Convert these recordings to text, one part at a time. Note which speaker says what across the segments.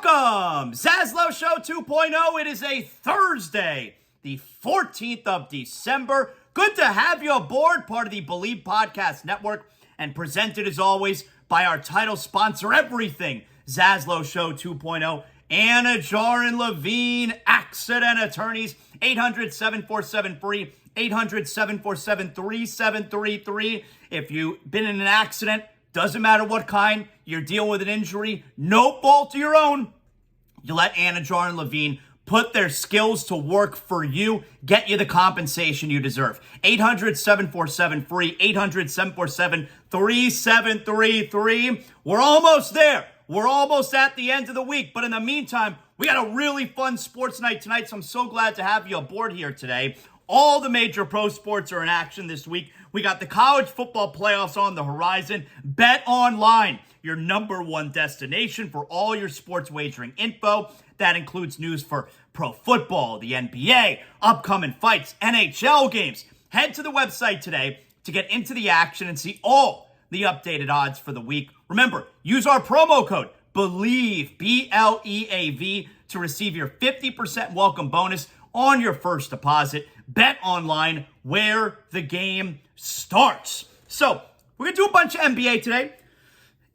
Speaker 1: Welcome, ZASLOW Show 2.0. It is a Thursday, the 14th of December. Good to have you aboard, part of the Believe Podcast Network, and presented as always by our title sponsor, everything ZASLOW Show 2.0, Anidjar and Levine, accident attorneys, 800-747-FREE, 800-747-3733. If you've been in an accident, doesn't matter what kind, you're dealing with an injury, no fault of your own, you let Anidjar and Levine put their skills to work for you, get you the compensation you deserve. 800-747-FREE, 800-747-3733. We're almost there. We're almost at the end of the week, but in the meantime, we got a really fun sports night tonight, so I'm so glad to have you aboard here today. All the major pro sports are in action this week. We got the college football playoffs on the horizon. Bet Online, your number one destination for all your sports wagering info. That includes news for pro football, the NBA, upcoming fights, NHL games. Head to the website today to get into the action and see all the updated odds for the week. Remember, use our promo code BELIEVE, B-L-E-A-V, to receive your 50% welcome bonus on your first deposit. Bet Online, where the game starts. So, we're going to do a bunch of NBA today.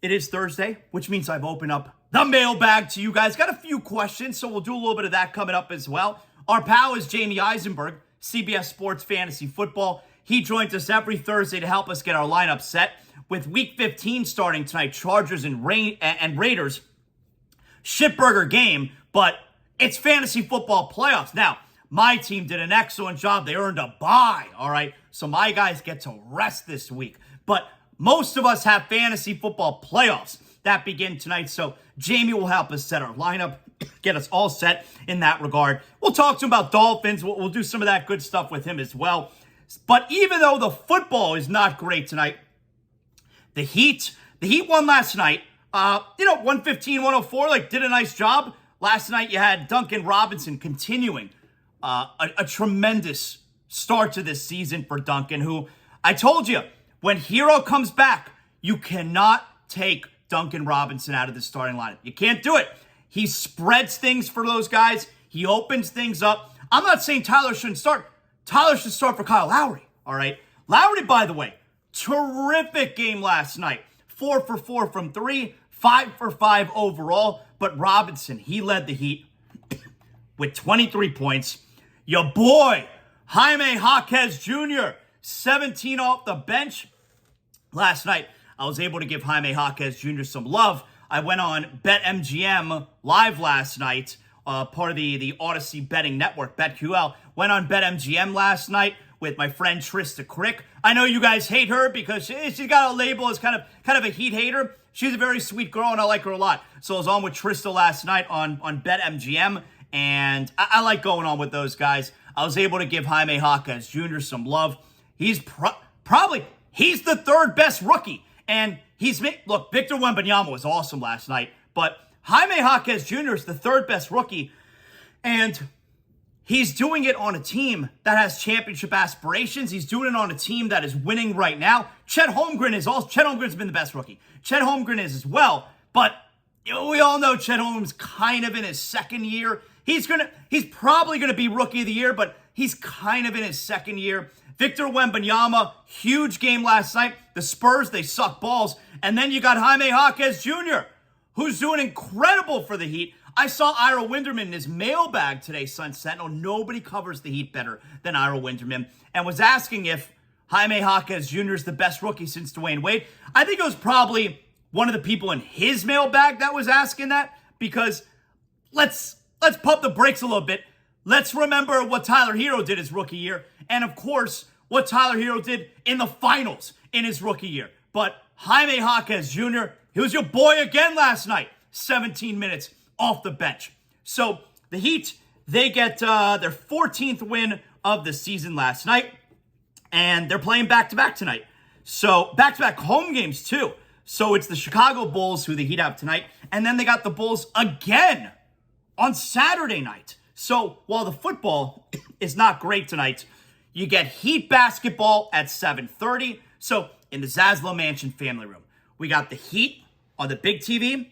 Speaker 1: It is Thursday, which means I've opened up the mailbag to you guys. Got a few questions, so we'll do a little bit of that coming up as well. Our pal is Jamie Eisenberg, CBS Sports Fantasy Football. He joins us every Thursday to help us get our lineup set. With Week 15 starting tonight, Chargers and Raiders. Shitburger game, but it's fantasy football playoffs. Now, my team did an excellent job. They earned a bye, all right? So my guys get to rest this week. But most of us have fantasy football playoffs that begin tonight. So Jamie will help us set our lineup, get us all set in that regard. We'll talk to him about Dolphins. We'll do some of that good stuff with him as well. But even though the football is not great tonight, the Heat won last night. 115-104, did a nice job. Last night you had Duncan Robinson continuing a tremendous start to this season for Duncan, who I told you, when Hero comes back, you cannot take Duncan Robinson out of the starting lineup. You can't do it. He spreads things for those guys. He opens things up. I'm not saying Tyler shouldn't start. Tyler should start for Kyle Lowry, all right? Lowry, by the way, terrific game last night. 4 for 4 from 3, 5 for 5 overall. But Robinson, he led the Heat with 23 points. Your boy, Jaime Jaquez Jr., 17 off the bench. Last night, I was able to give Jaime Jaquez Jr. some love. I went on BetMGM live last night, part of the Odyssey betting network, BetQL. Went on BetMGM last night with my friend Trista Crick. I know you guys hate her because she's got a label as kind of a Heat hater. She's a very sweet girl, and I like her a lot. So I was on with Trista last night on BetMGM, and I like going on with those guys. I was able to give Jaime Jaquez Jr. some love. He's probably the third best rookie. And look, Victor Wembanyama was awesome last night, but Jaime Jaquez Jr. is the third best rookie. And he's doing it on a team that has championship aspirations. He's doing it on a team that is winning right now. Chet Holmgren's been the best rookie. Chet Holmgren is as well, but we all know Chet Holmgren's kind of in his second year. He's probably gonna be rookie of the year, but he's kind of in his second year. Victor Wembanyama, huge game last night. The Spurs, they suck balls. And then you got Jaime Jaquez Jr., who's doing incredible for the Heat. I saw Ira Winderman in his mailbag today, Sun Sentinel. Nobody covers the Heat better than Ira Winderman, and was asking if Jaime Jaquez Jr. is the best rookie since Dwayne Wade. I think it was probably one of the people in his mailbag that was asking that, because let's pump the brakes a little bit. Let's remember what Tyler Hero did his rookie year, and of course, what Tyler Hero did in the finals in his rookie year. But Jaime Jaquez Jr., he was your boy again last night. 17 minutes off the bench. So the Heat, they get their 14th win of the season last night, and they're playing back-to-back tonight. So back-to-back home games, too. So it's the Chicago Bulls, who the Heat have tonight, and then they got the Bulls again on Saturday night. So while the football is not great tonight, you get Heat basketball at 7:30. So in the ZASLOW Mansion family room, we got the Heat on the big TV.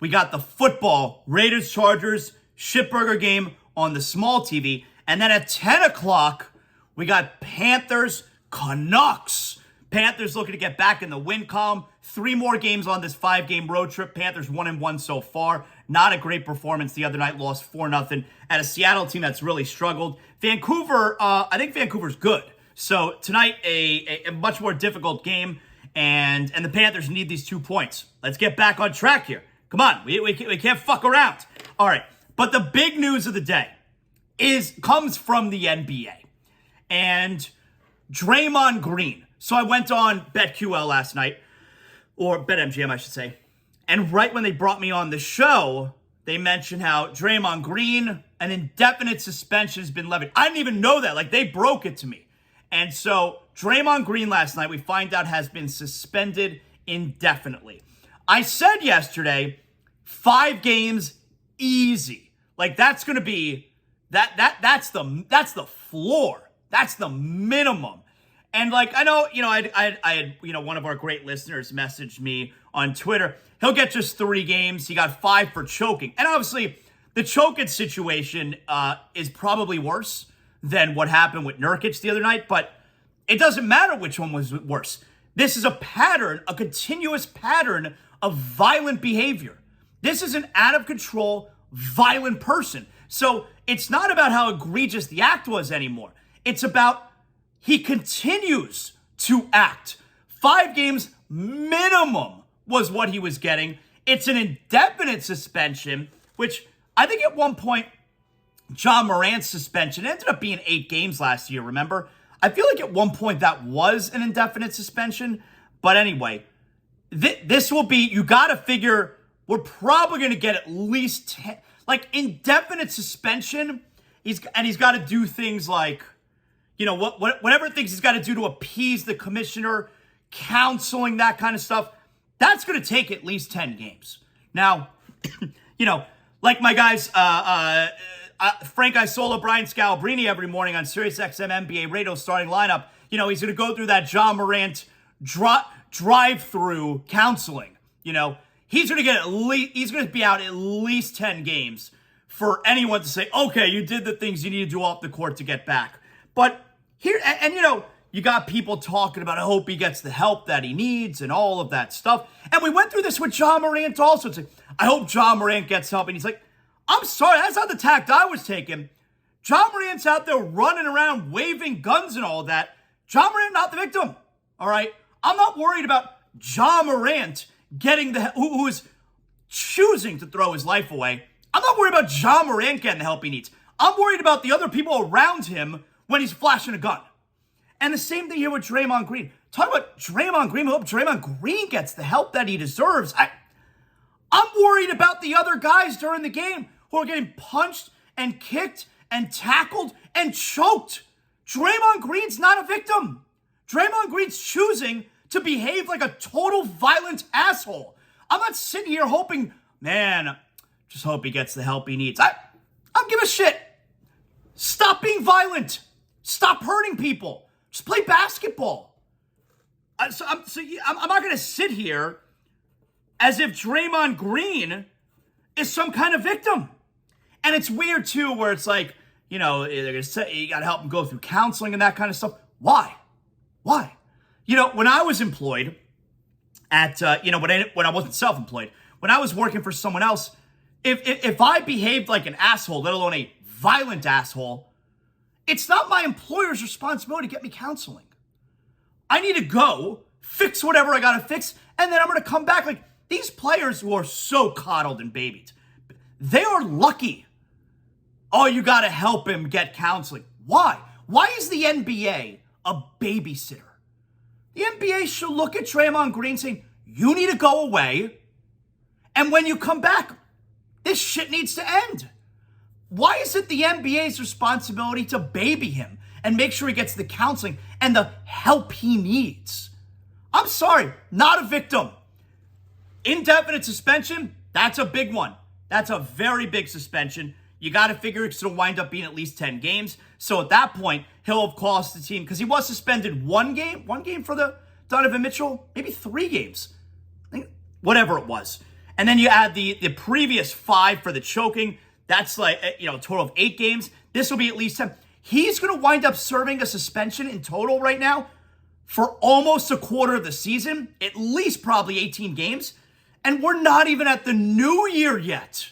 Speaker 1: we got the football, Raiders-Chargers, Shitburger game on the small TV. And then at 10 o'clock, we got Panthers-Canucks. Panthers looking to get back in the win column. 3 more games on this 5-game road trip. Panthers 1-1 so far. Not a great performance the other night. Lost 4-0 at a Seattle team that's really struggled. Vancouver, I think Vancouver's good. So tonight, a much more difficult game. And the Panthers need these 2 points. Let's get back on track here. Come on, we can't fuck around. All right, but the big news of the day comes from the NBA. And Draymond Green. So I went on BetQL last night, or BetMGM, I should say. And right when they brought me on the show, they mentioned how Draymond Green, an indefinite suspension has been levied. I didn't even know that. Like, they broke it to me. And so Draymond Green last night, we find out, has been suspended indefinitely. I said yesterday, 5 games, easy. Like, that's going to be, that's the floor. That's the minimum. And like, I know, I had, one of our great listeners messaged me on Twitter. He'll get just 3 games. He got 5 for choking. And obviously, the choking situation is probably worse than what happened with Nurkic the other night. But it doesn't matter which one was worse. This is a pattern, a continuous pattern of violent behavior. This is an out-of-control, violent person. So it's not about how egregious the act was anymore. It's about he continues to act. 5 games minimum was what he was getting. It's an indefinite suspension, which I think at one point, John Morant's suspension ended up being 8 games last year, remember? I feel like at one point that was an indefinite suspension. But anyway, this will be, you got to figure, we're probably going to get at least 10, like indefinite suspension. He's got to do things like, whatever things he's got to do to appease the commissioner, counseling, that kind of stuff. That's going to take at least 10 games. Now, like my guys, Frank Isola, Brian Scalabrine every morning on SiriusXM NBA Radio starting lineup, he's going to go through that John Morant drive-through counseling. He's going to get he's going to be out at least 10 games for anyone to say, okay, you did the things you need to do off the court to get back. But here, and you got people talking about, I hope he gets the help that he needs and all of that stuff. And we went through this with John Morant also. It's like, I hope John Morant gets help. And he's like, I'm sorry, that's not the tact I was taking. John Morant's out there running around, waving guns and all of that. John Morant, not the victim. All right? I'm not worried about John Morant getting who is choosing to throw his life away. I'm not worried about John Morant getting the help he needs. I'm worried about the other people around him when he's flashing a gun. And the same thing here with Draymond Green. Talk about Draymond Green. I hope Draymond Green gets the help that he deserves. I'm worried about the other guys during the game who are getting punched and kicked and tackled and choked. Draymond Green's not a victim. Draymond Green's choosing to behave like a total violent asshole. I'm not sitting here hoping, man, just hope he gets the help he needs. I don't give a shit. Stop being violent. Stop hurting people. Just play basketball. I'm not going to sit here as if Draymond Green is some kind of victim. And it's weird, too, where it's like, they're going to say you got to help him go through counseling and that kind of stuff. Why? When I was employed at, when I wasn't self-employed, when I was working for someone else, if I behaved like an asshole, let alone a violent asshole, it's not my employer's responsibility to get me counseling. I need to go, fix whatever I got to fix, and then I'm going to come back. Like, these players who are so coddled and babied, they are lucky. Oh, you got to help him get counseling. Why? Why is the NBA a babysitter? The NBA should look at Draymond Green saying, you need to go away, and when you come back, this shit needs to end. Why is it the NBA's responsibility to baby him and make sure he gets the counseling and the help he needs? I'm sorry, not a victim. Indefinite suspension, that's a big one. That's a very big suspension. You got to figure it's going to wind up being at least 10 games. So at that point, he'll have cost the team, because he was suspended one game for the Donovan Mitchell, maybe 3 games, whatever it was. And then you add the previous 5 for the choking. That's like, a total of 8 games. This will be at least 10. He's going to wind up serving a suspension in total right now for almost a quarter of the season, at least probably 18 games. And we're not even at the new year yet.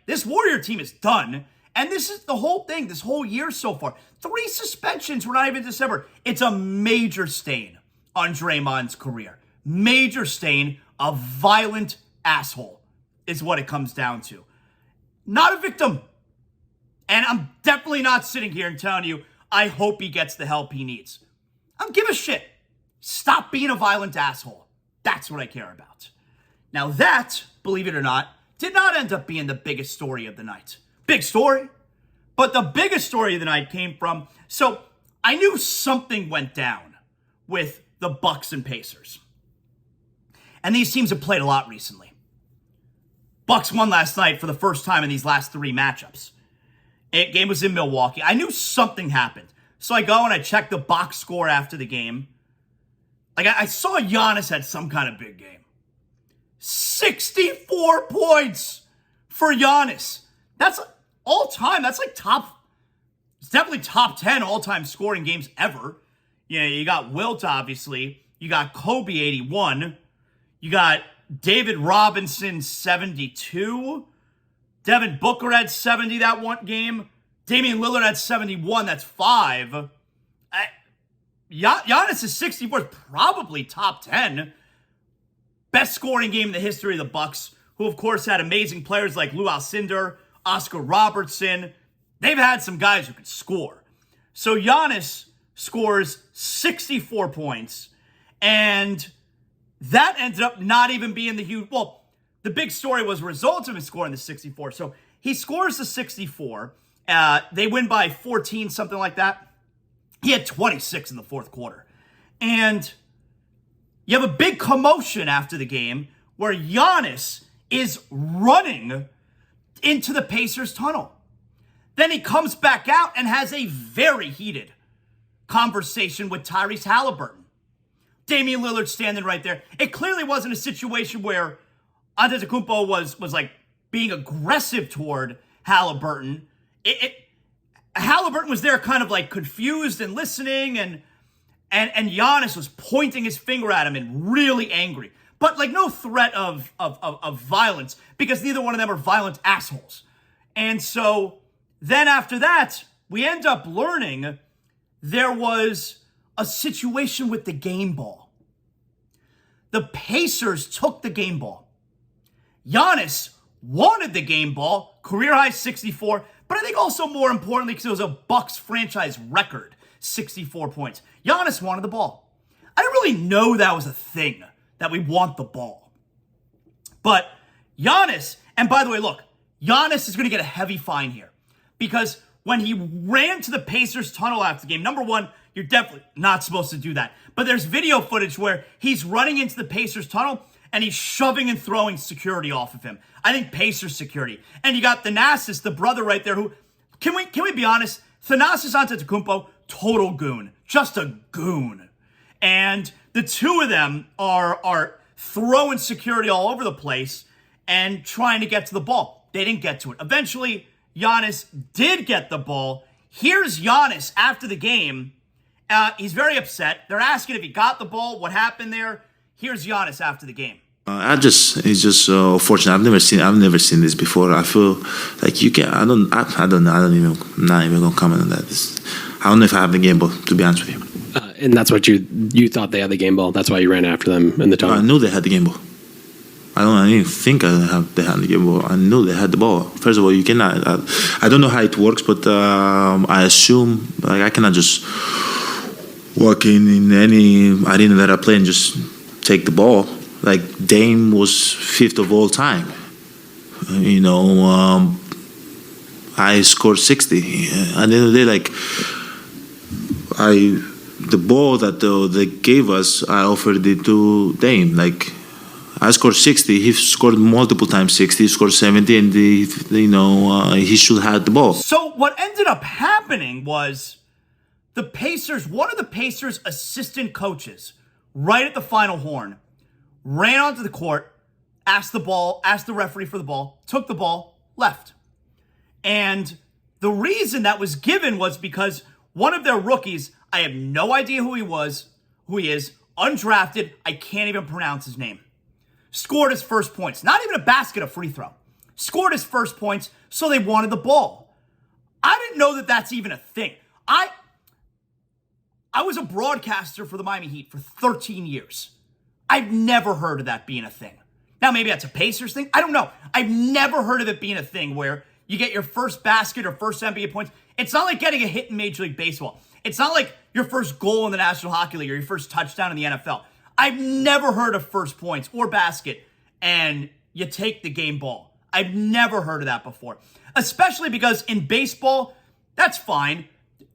Speaker 1: This Warrior team is done. And this is the whole thing, this whole year so far. 3 suspensions, we're not even December. It's a major stain on Draymond's career. Major stain, a violent asshole is what it comes down to. Not a victim. And I'm definitely not sitting here and telling you, I hope he gets the help he needs. I don't give a shit. Stop being a violent asshole. That's what I care about. Now that, believe it or not, did not end up being the biggest story of the night. Big story. But the biggest story of the night came from, so I knew something went down with the Bucks and Pacers. And these teams have played a lot recently. Bucks won last night for the first time in these last 3 matchups. Game was in Milwaukee. I knew something happened. So I go and I check the box score after the game. I saw Giannis had some kind of big game. 64 points for Giannis. That's all time. That's it's definitely top 10 all-time scoring games ever. You got Wilt, obviously. You got Kobe, 81. You got David Robinson, 72. Devin Booker had 70 that one game. Damian Lillard had 71. That's 5. Giannis' 64 is probably top 10. Best scoring game in the history of the Bucks, who, of course, had amazing players like Lou Alcindor, Oscar Robertson. They've had some guys who can score. So Giannis scores 64 points, and that ended up not even being the huge... Well, the big story was a result of him scoring the 64. So he scores the 64. They win by 14, something like that. He had 26 in the fourth quarter. And you have a big commotion after the game where Giannis is running into the Pacers tunnel. Then he comes back out and has a very heated conversation with Tyrese Halliburton. Damian Lillard standing right there. It clearly wasn't a situation where Antetokounmpo was being aggressive toward Halliburton. Halliburton was there kind of confused and listening, and Giannis was pointing his finger at him and really angry. But no threat of violence, because neither one of them are violent assholes. And so then after that, we end up learning there was a situation with the game ball. The Pacers took the game ball. Giannis wanted the game ball, career high 64, but I think also more importantly because it was a Bucks franchise record, 64 points. Giannis wanted the ball. I didn't really know that was a thing, that we want the ball. But Giannis, and by the way, look, Giannis is going to get a heavy fine here because when he ran to the Pacers tunnel after the game, number one, you're definitely not supposed to do that. But there's video footage where he's running into the Pacers tunnel and he's shoving and throwing security off of him. I think Pacers security. And you got Thanasis, the brother right there, who, can we be honest? Thanasis Antetokounmpo, total goon. Just a goon. And the two of them are throwing security all over the place and trying to get to the ball. They didn't get to it. Eventually, Giannis did get the ball. Here's Giannis after the game. He's very upset. They're asking if he got the ball, what happened there. Here's Giannis after the game.
Speaker 2: It's just fortunate. I've never seen this before. I feel like you can. I'm not even gonna comment on that. I don't know if I have the game ball, to be honest with you.
Speaker 3: And that's what you thought they had the game ball. That's why you ran after them in the tunnel.
Speaker 2: I knew they had the game ball. I didn't think they had the game ball. I knew they had the ball. First of all, you cannot. I don't know how it works, but I assume I cannot just walk in any arena that I play and just take the ball. Dame was 5th of all time. I scored 60. At the end of the day, the ball that they gave us, I offered it to Dame. I scored 60. He scored multiple times 60. He scored 70, and he should have the ball.
Speaker 1: So what ended up happening was one of the Pacers assistant coaches, right at the final horn, ran onto the court, asked the referee for the ball, took the ball, left. And the reason that was given was because one of their rookies, I have no idea who he is, undrafted, I can't even pronounce his name, scored his first points. Not even a basket, a free throw. Scored his first points, so they wanted the ball. I didn't know that that's even a thing. I was a broadcaster for the Miami Heat for 13 years. I've never heard of that being a thing. Now, maybe that's a Pacers thing. I don't know. I've never heard of it being a thing where you get your first basket or first NBA points. It's not like getting a hit in Major League Baseball. It's not like your first goal in the National Hockey League or your first touchdown in the NFL. I've never heard of first points or basket and you take the game ball. I've never heard of that before. Especially because in baseball, that's fine.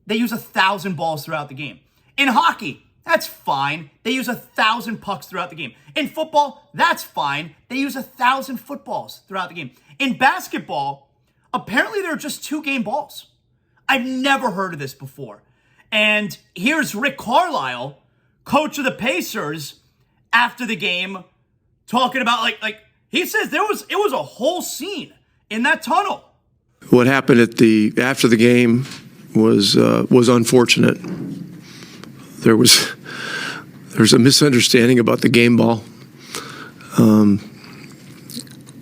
Speaker 1: They use 1,000 balls throughout the game. In hockey, that's fine. They use 1,000 pucks throughout the game. In football, that's fine. They use 1,000 footballs throughout the game. In basketball, apparently there are just 2 game balls. I've never heard of this before. And here's Rick Carlisle, coach of the Pacers, after the game, talking about like he says it was a whole scene in that tunnel.
Speaker 4: What happened after the game was unfortunate. There's a misunderstanding about the game ball.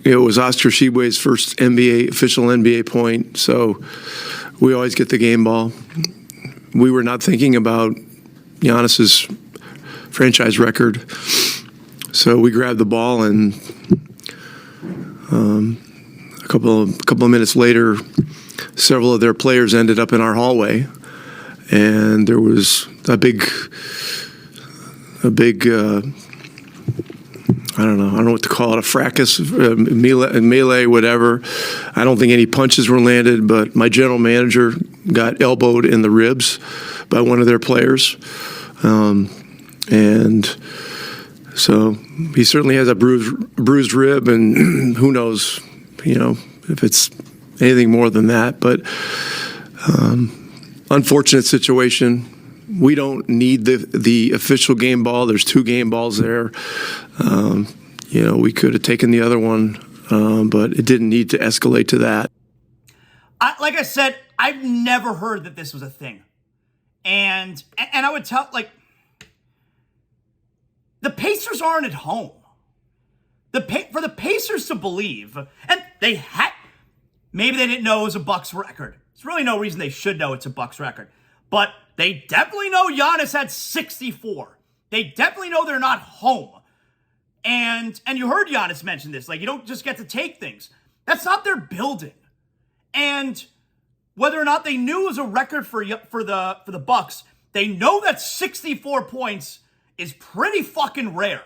Speaker 4: It was Oscar Tshiebwe's first official NBA point, so we always get the game ball. We were not thinking about Giannis's franchise record, so we grabbed the ball, and a couple of minutes later, several of their players ended up in our hallway, and there was a big I don't know what to call it, a fracas, melee, whatever. I don't think any punches were landed, but my general manager got elbowed in the ribs by one of their players. And so he certainly has a bruised rib, and who knows, if it's anything more than that. But unfortunate situation. We don't need the official game ball. There's 2 game balls there. We could have taken the other one, but it didn't need to escalate to that.
Speaker 1: Like I said, I've never heard that this was a thing. And I would tell, the Pacers aren't at home. For the Pacers to believe, and maybe they didn't know it was a Bucks record. There's really no reason they should know it's a Bucks record. But they definitely know Giannis had 64. They definitely know they're not home. And you heard Giannis mention this. You don't just get to take things. That's not their building. And whether or not they knew it was a record for the Bucks, they know that 64 points is pretty fucking rare.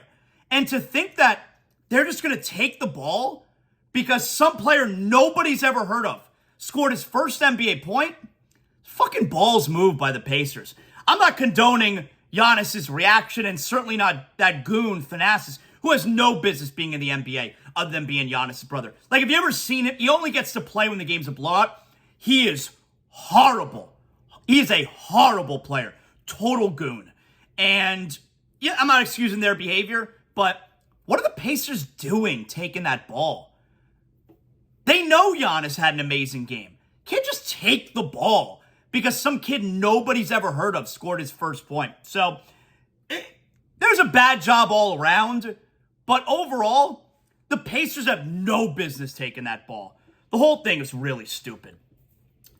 Speaker 1: And to think that they're just going to take the ball because some player nobody's ever heard of scored his first NBA point, fucking balls moved by the Pacers. I'm not condoning Giannis's reaction, and certainly not that goon Thanasis, who has no business being in the NBA other than being Giannis's brother. Have you ever seen him? He only gets to play when the game's a blowout. He is horrible. He is a horrible player. Total goon. And yeah, I'm not excusing their behavior, but what are the Pacers doing taking that ball? They know Giannis had an amazing game. Can't just take the ball because some kid nobody's ever heard of scored his first point. So there's a bad job all around. But overall, the Pacers have no business taking that ball. The whole thing is really stupid.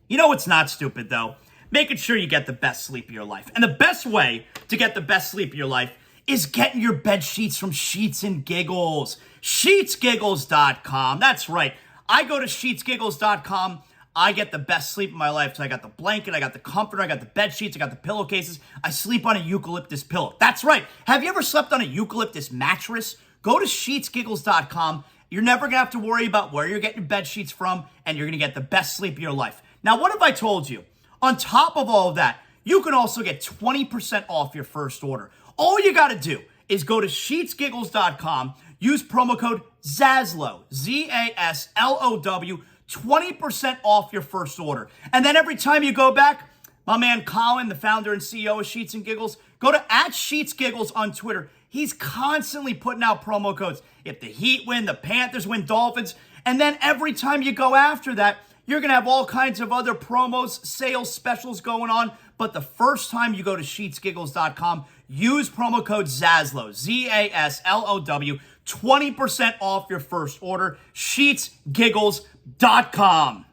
Speaker 1: You know what's not stupid, though? Making sure you get the best sleep of your life. And the best way to get the best sleep of your life is getting your bed sheets from Sheets and Giggles. SheetsGiggles.com. That's right. I go to SheetsGiggles.com. I get the best sleep of my life. So I got the blanket, I got the comforter, I got the bed sheets, I got the pillowcases. I sleep on a eucalyptus pillow. That's right. Have you ever slept on a eucalyptus mattress? Go to SheetsGiggles.com. You're never going to have to worry about where you're getting your bed sheets from, and you're going to get the best sleep of your life. Now, what have I told you? On top of all of that, you can also get 20% off your first order. All you got to do is go to SheetsGiggles.com, use promo code ZASLOW, ZASLOW, 20% off your first order. And then every time you go back, my man Colin, the founder and CEO of Sheets and Giggles, go to @SheetsGiggles on Twitter. He's constantly putting out promo codes. If the Heat win, the Panthers win, Dolphins, and then every time you go after that, you're going to have all kinds of other promos, sales specials going on. But the first time you go to sheetsgiggles.com, use promo code ZASLOW, ZASLOW, 20% off your first order. Sheetsgiggles.com.